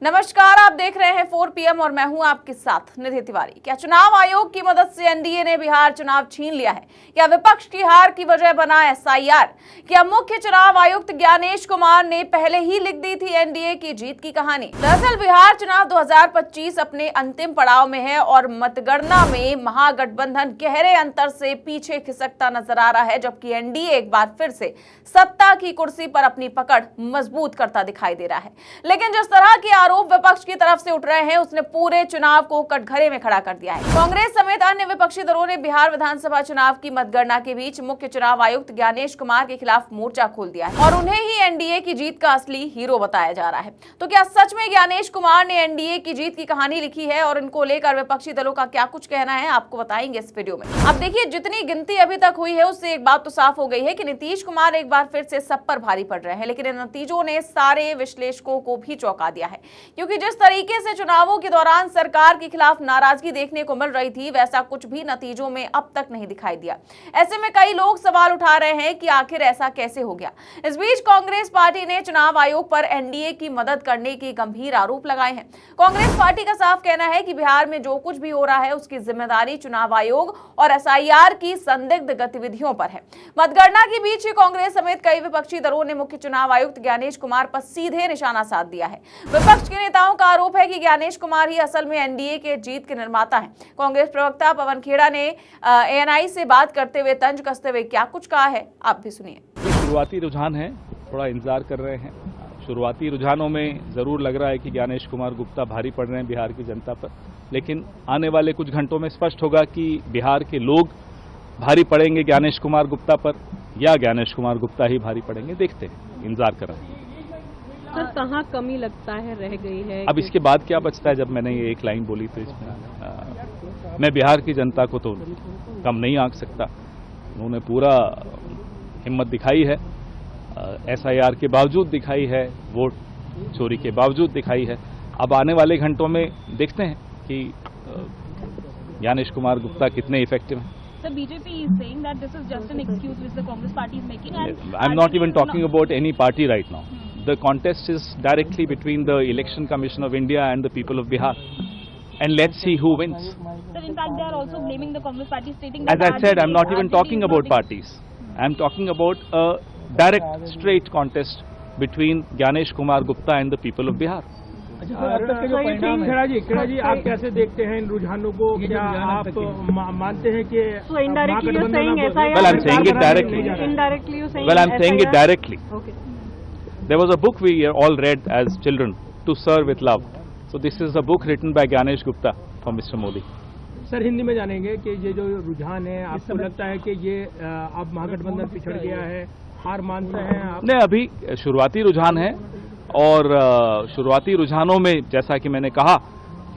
नमस्कार, आप देख रहे हैं 4 PM और मैं हूं आपके साथ निधि तिवारी। क्या चुनाव आयोग की मदद से एनडीए ने बिहार चुनाव छीन लिया है? क्या विपक्ष की हार की वजह बना एसआईआर? क्या मुख्य चुनाव आयुक्त ज्ञानेश कुमार ने पहले ही लिख दी थी एनडीए की जीत की कहानी? दरअसल बिहार चुनाव 2025 अपने अंतिम पड़ाव में है और मतगणना में महागठबंधन गहरे अंतर से पीछे खिसकता नजर आ रहा है, जबकि एनडीए एक बार फिर से सत्ता की कुर्सी पर अपनी पकड़ मजबूत करता दिखाई दे रहा है। लेकिन जिस तरह की आरोप विपक्ष की तरफ से उठ रहे हैं, उसने पूरे चुनाव को कटघरे में खड़ा कर दिया है। कांग्रेस समेत अन्य विपक्षी दलों ने बिहार विधानसभा चुनाव की मतगणना के बीच मुख्य चुनाव आयुक्त ज्ञानेश कुमार के खिलाफ मोर्चा खोल दिया है और उन्हें ही एनडीए की जीत का असली हीरो बताया जा रहा है। तो क्या सच में ज्ञानेश कुमार ने एनडीए की जीत की कहानी लिखी है और इनको लेकर विपक्षी दलों का क्या कुछ कहना है, आपको बताएंगे इस वीडियो में। अब देखिए, जितनी गिनती अभी तक हुई है उससे एक बात तो साफ हो गई है कि नीतीश कुमार एक बार फिर से सब पर भारी पड़ रहे हैं। लेकिन इन नतीजों ने सारे विश्लेषकों को भी चौंका दिया है, क्योंकि जिस तरीके से चुनावों के दौरान सरकार के खिलाफ नाराजगी देखने को मिल रही थी, वैसा कुछ भी नतीजों में अब तक नहीं दिखाई दिया। ऐसे में कई लोग सवाल उठा रहे हैं कि आखिर ऐसा कैसे हो गया। इस बीच कांग्रेस पार्टी ने चुनाव आयोग पर एनडीए की मदद करने के गंभीर आरोप लगाए हैं। कांग्रेस पार्टी का साफ कहना है कि बिहार में जो कुछ भी हो रहा है उसकी जिम्मेदारी चुनाव आयोग और एसआईआर की संदिग्ध गतिविधियों पर है। मतगणना के बीच कांग्रेस समेत कई विपक्षी दलों ने मुख्य चुनाव आयुक्त ज्ञानेश कुमार पर सीधे निशाना साध दिया है। विपक्ष के नेताओं का आरोप है कि ज्ञानेश कुमार ही असल में एनडीए के जीत के निर्माता हैं। कांग्रेस प्रवक्ता पवन खेड़ा ने एएनआई से बात करते हुए तंज कसते हुए क्या कुछ कहा है, आप भी सुनिए। शुरुआती रुझान है, थोड़ा इंतजार कर रहे हैं। शुरुआती रुझानों में जरूर लग रहा है कि ज्ञानेश कुमार गुप्ता भारी पड़ रहे हैं बिहार की जनता पर, लेकिन आने वाले कुछ घंटों में स्पष्ट होगा कि बिहार के लोग भारी पड़ेंगे ज्ञानेश कुमार गुप्ता पर या ज्ञानेश कुमार गुप्ता ही भारी पड़ेंगे। देखते हैं, इंतजार कर रहे हैं। सर, कहाँ कमी लगता है रह गई है? अब इसके बाद क्या बचता है? जब मैंने ये एक लाइन बोली तो इसमें मैं बिहार की जनता को तो कम नहीं आंक सकता। उन्होंने पूरा हिम्मत दिखाई है, एसआईआर के बावजूद दिखाई है, वोट चोरी के बावजूद दिखाई है। अब आने वाले घंटों में देखते हैं कि ज्ञानेश कुमार गुप्ता कितने इफेक्टिव हैं। The BJP is saying that this is just an excuse which the Congress party is making. And I'm not even talking about any party right now. The contest is directly between the Election Commission of India and the people of Bihar. And let's see who wins. Sir, in fact, they are also blaming the Congress party, stating that... As I said, I'm not even talking about parties. I'm talking about a direct, straight contest between Gyanish Kumar Gupta and the people of Bihar. Kheda जी, आप कैसे देखते हैं इन रुझानों को? क्या आप मानते हैं कि Well, I'm saying it directly. Indirectly you're saying. Well, I'm saying it directly. Okay. There was a book we all read as children, To Serve with Love. So this is a book written by Gyanesh Gupta for Mr. Modi. Sir, Hindi में जानेंगे कि ये जो रुझान है, आपको लगता है कि ये अब महागठबंधन पिछड़ गया है, हार मानते हैं आप? नहीं, अभी शुरुआती रुझान है और शुरुआती रुझानों में जैसा कि मैंने कहा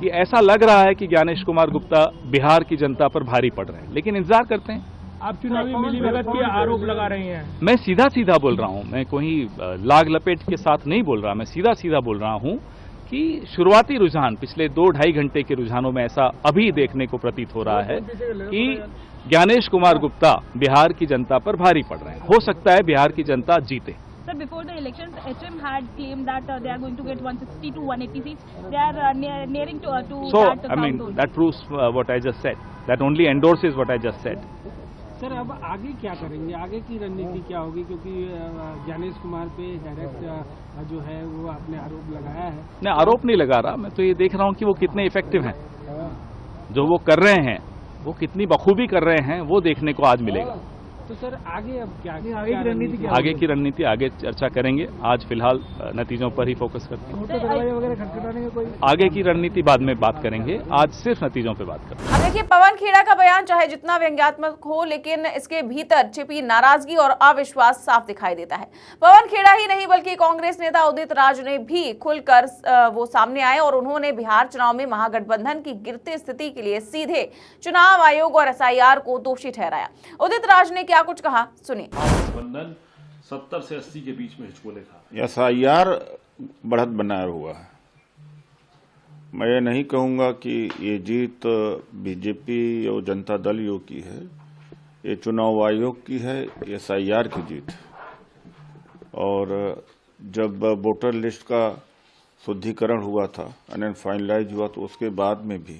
कि ऐसा लग रहा है कि ज्ञानेश कुमार गुप्ता बिहार की जनता पर भारी पड़ रहे हैं, लेकिन इंतजार करते हैं। आप चुनावी मिलीभगत के आरोप लगा रहे हैं। मैं सीधा सीधा बोल रहा हूं, मैं कोई लाग लपेट के साथ नहीं बोल रहा, मैं सीधा सीधा बोल रहा हूं कि शुरुआती रुझान पिछले 2-2.5 घंटे के रुझानों में ऐसा अभी देखने को प्रतीत हो रहा है कि ज्ञानेश कुमार गुप्ता बिहार की जनता पर भारी पड़ रहे हैं। हो सकता है बिहार की जनता जीते। Sir, before the elections, HM had claimed that they are going to get 160 to 180 seats. They are nearing to So, that I mean, count. that proves what I just said. That only endorses what I just said. Sir, अब आगे क्या करेंगे? आगे की रणनीति क्या होगी? क्योंकि ज्ञानेश कुमार पे डायरेक्ट जो है वो आपने आरोप लगाया है। मैं आरोप नहीं लगा रहा, मैं तो ये देख रहा हूँ कि वो कितने इफेक्टिव हैं। जो वो कर रहे हैं, वो कितनी बखूबी कर रहे हैं, वो देखने को आज मिलेगा। तो सर, आगे अब क्या आगे की रणनीति क्या? आगे की रणनीति आगे चर्चा करेंगे। आज फिलहाल नतीजों पर ही फोकस करते हैं। दरवाजे वगैरह खटखटाने में कोई आगे की रणनीति बाद में बात करेंगे, आज सिर्फ नतीजों पे बात करेंगे। अब देखिए, पवन खेड़ा का बयान चाहे जितना व्यंग्यात्मक हो, लेकिन इसके भीतर छिपी नाराजगी और अविश्वास साफ दिखाई देता है। पवन खेड़ा ही नहीं बल्कि कांग्रेस नेता उदित राज ने भी खुलकर वो सामने आए और उन्होंने बिहार चुनाव में महागठबंधन की गिरती स्थिति के लिए सीधे चुनाव आयोग और एसआईआर को दोषी ठहराया। उदित राज ने क्या कुछ कहा, सुनिए। गठबंधन 70 से 80 के बीच में हिचकोले खा। एसआईआर बढ़त बनाया हुआ है। मैं ये नहीं कहूंगा कि ये जीत बीजेपी और जनता दल योग की है, ये चुनाव आयोग की है, एसआईआर की जीत। और जब वोटर लिस्ट का शुद्धिकरण हुआ था एंड फाइनलाइज हुआ, तो उसके बाद में भी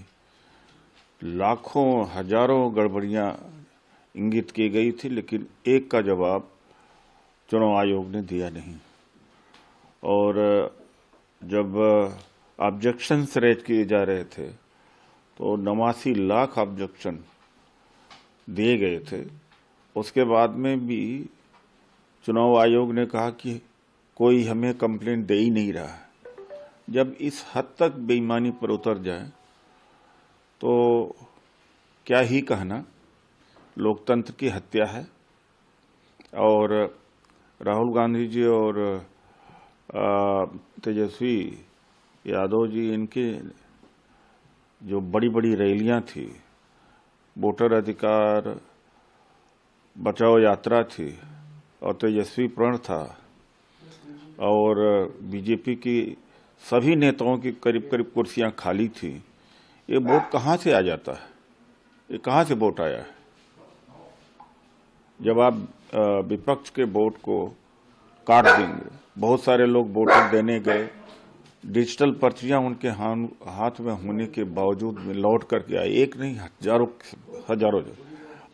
लाखों हजारों गड़बड़ियां इंगित की गई थी, लेकिन एक का जवाब चुनाव आयोग ने दिया नहीं। और जब ऑब्जेक्शंस रेज किए जा रहे थे तो 89 लाख ऑब्जेक्शन दिए गए थे। उसके बाद में भी चुनाव आयोग ने कहा कि कोई हमें कंप्लेंट दे ही नहीं रहा है। जब इस हद तक बेईमानी पर उतर जाए तो क्या ही कहना, लोकतंत्र की हत्या है। और राहुल गांधी जी और तेजस्वी यादव जी, इनके जो बड़ी बड़ी रैलियां थी, वोटर अधिकार बचाओ यात्रा थी और तेजस्वी प्रण था, और बीजेपी की सभी नेताओं की करीब करीब कुर्सियां खाली थी। ये वोट कहां से आ जाता है? ये कहां से वोट आया है? जब आप विपक्ष के वोट को काट देंगे, बहुत सारे लोग वोट देने गए, डिजिटल पर्चियां उनके हाथ में होने के बावजूद में लौट करके आए, एक नहीं हजारों,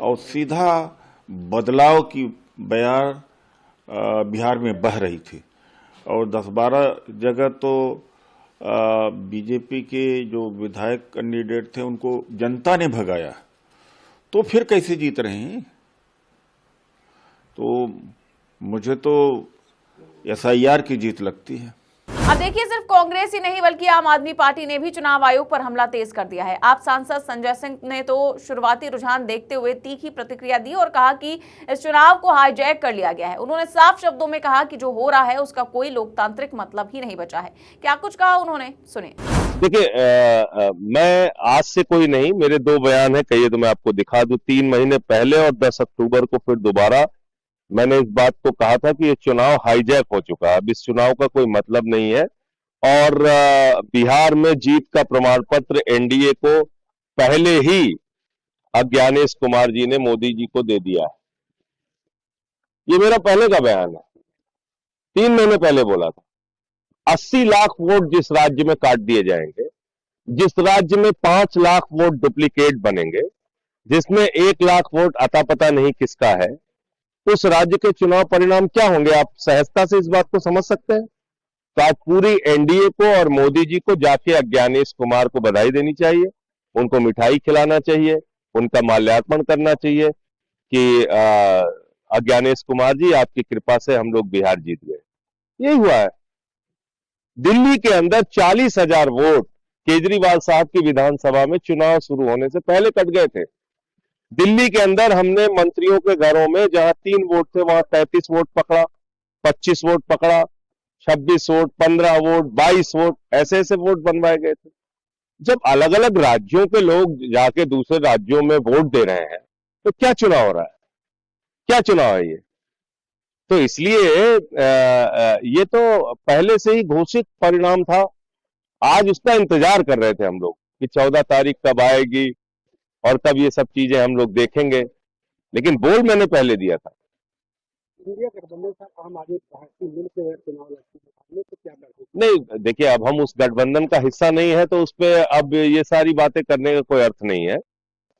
और सीधा बदलाव की बयार बिहार में बह रही थी। और 10-12 जगह तो बीजेपी के जो विधायक कैंडिडेट थे उनको जनता ने भगाया, तो फिर कैसे जीत रहे हैं? तो मुझे तो SIR की जीत लगती है। अब देखिए, सिर्फ कांग्रेस ही नहीं बल्कि आम आदमी पार्टी ने भी चुनाव आयोग पर हमला तेज कर दिया है। आप सांसद संजय सिंह ने तो शुरुआती रुझान देखते हुए तीखी प्रतिक्रिया दी और कहा कि इस चुनाव को हाईजैक कर लिया गया है। उन्होंने साफ शब्दों में कहा कि जो हो रहा है उसका कोई लोकतांत्रिक मतलब ही नहीं बचा है। क्या कुछ कहा उन्होंने, सुनिए। देखिए, मैं आज से कोई नहीं, मेरे 2 बयान है, कहिए तो मैं आपको दिखा दूं। 3 महीने पहले और 10 अक्टूबर को फिर दोबारा मैंने इस बात को कहा था कि ये चुनाव हाईजैक हो चुका है, अब इस चुनाव का कोई मतलब नहीं है। और बिहार में जीत का प्रमाण पत्र एनडीए को पहले ही ज्ञानेश कुमार जी ने मोदी जी को दे दिया है। ये मेरा पहले का बयान है, 3 महीने पहले बोला था। 80 लाख वोट जिस राज्य में काट दिए जाएंगे, जिस राज्य में 5 लाख वोट डुप्लीकेट बनेंगे, जिसमें 1 लाख वोट अता पता नहीं किसका है, उस राज्य के चुनाव परिणाम क्या होंगे? आप सहजता से इस बात को समझ सकते हैं। तो आज पूरी एनडीए को और मोदी जी को जाके ज्ञानेश कुमार को बधाई देनी चाहिए, उनको मिठाई खिलाना चाहिए, उनका माल्यार्पण करना चाहिए कि ज्ञानेश कुमार जी, आपकी कृपा से हम लोग बिहार जीत गए। यही हुआ है। दिल्ली के अंदर 40,000 वोट केजरीवाल साहब की विधानसभा में चुनाव शुरू होने से पहले कट गए थे। दिल्ली के अंदर हमने मंत्रियों के घरों में जहां 3 वोट थे वहां 33 वोट पकड़ा, 25 वोट पकड़ा, 26 वोट, 15 वोट, 22 वोट, ऐसे ऐसे वोट बनवाए गए थे। जब अलग अलग राज्यों के लोग जाके दूसरे राज्यों में वोट दे रहे हैं तो क्या चुनाव हो रहा है? क्या चुनाव है ये? तो इसलिए ये तो पहले से ही घोषित परिणाम था। आज उसका इंतजार कर रहे थे हम लोग कि 14 तारीख कब आएगी और तब ये सब चीजें हम लोग देखेंगे, लेकिन बोल मैंने पहले दिया था। इंडिया गठबंधन से आम आदमी पार्टी मिलकर चुनाव लड़ती है तो क्या करेंगे? नहीं, देखिए, अब हम उस गठबंधन का हिस्सा नहीं है तो उस पर अब ये सारी बातें करने का कोई अर्थ नहीं है।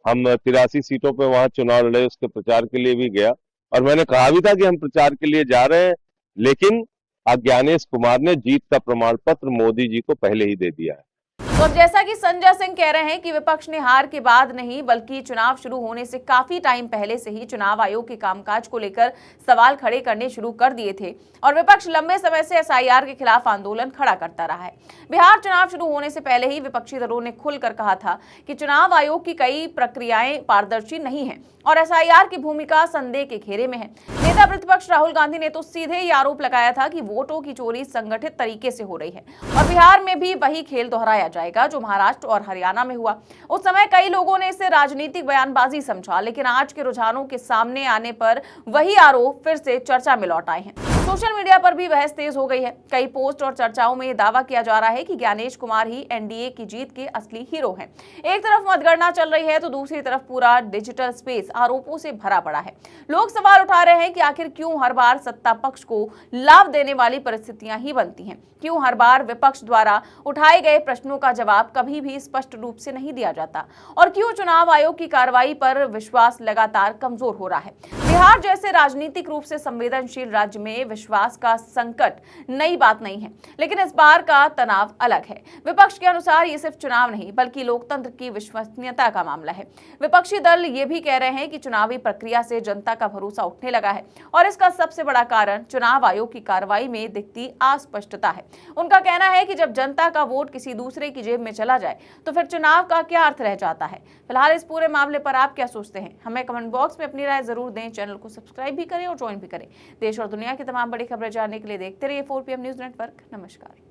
हम 83 सीटों पे वहां चुनाव लड़े, उसके प्रचार के लिए भी गया और मैंने कहा भी था कि हम प्रचार के लिए जा रहे हैं, लेकिन ज्ञानेश कुमार ने जीत का प्रमाण पत्र मोदी जी को पहले ही दे दिया है। तो अब जैसा कि संजय सिंह कह रहे हैं कि विपक्ष ने हार के बाद नहीं बल्कि चुनाव शुरू होने से काफी टाइम पहले से ही चुनाव आयोग के कामकाज को लेकर सवाल खड़े करने शुरू कर दिए थे और विपक्ष लंबे समय से SIR के खिलाफ आंदोलन खड़ा करता रहा है। बिहार चुनाव शुरू होने से पहले ही विपक्षी दलों ने खुलकर कहा था कि चुनाव आयोग की कई प्रक्रियाएं पारदर्शी नहीं है और SIR की भूमिका संदेह के घेरे में है। नेता प्रतिपक्ष राहुल गांधी ने तो सीधे ये आरोप लगाया था कि वोटों की चोरी संगठित तरीके से हो रही है और बिहार में भी वही खेल दोहराया जाएगा जो महाराष्ट्र और हरियाणा में हुआ। उस समय कई लोगों ने इसे राजनीतिक बयानबाजी समझा, लेकिन आज के रुझानों के सामने आने पर वही आरोप फिर से चर्चा में लौट आए हैं। सोशल मीडिया पर भी बहस तेज हो गई है। कई पोस्ट और चर्चाओं में दावा किया जा रहा है कि ज्ञानेश कुमार ही एनडीए की जीत के असली हीरो हैं। एक तरफ मतगणना चल रही है तो दूसरी तरफ पूरा डिजिटल स्पेस आरोपों से भरा पड़ा है। लोग सवाल उठा रहे हैं कि आखिर क्यों हर बार सत्ता पक्ष को लाभ देने वाली परिस्थितियां ही बनती हैं, क्यों हर बार विपक्ष द्वारा उठाए गए प्रश्नों का जवाब कभी भी स्पष्ट रूप से नहीं दिया जाता, और क्यों चुनाव आयोग की कार्रवाई पर विश्वास लगातार कमजोर हो रहा है। बिहार जैसे राजनीतिक रूप से संवेदनशील राज्य में विश्वास का संकट नई बात नहीं है, लेकिन इस बार का तनाव अलग है। विपक्ष के अनुसार ये सिर्फ चुनाव नहीं बल्कि लोकतंत्र की विश्वसनीयता का मामला है। विपक्षी दल ये भी कह रहे हैं कि चुनावी प्रक्रिया से जनता का भरोसा उठने लगा है और इसका सबसे बड़ा कारण चुनाव आयोग की कार्रवाई में दिखती अस्पष्टता है। उनका कहना है कि जब जनता का वोट किसी दूसरे की जेब में चला जाए तो फिर चुनाव का क्या अर्थ रह जाता है। फिलहाल इस पूरे मामले पर आप क्या सोचते हैं, हमें कमेंट बॉक्स में अपनी राय जरूर दें। चैनल को सब्सक्राइब भी करें और ज्वाइन भी करें। देश और दुनिया की तमाम बड़ी खबरें जानने के लिए देखते रहिए 4PM न्यूज नेटवर्क। नमस्कार।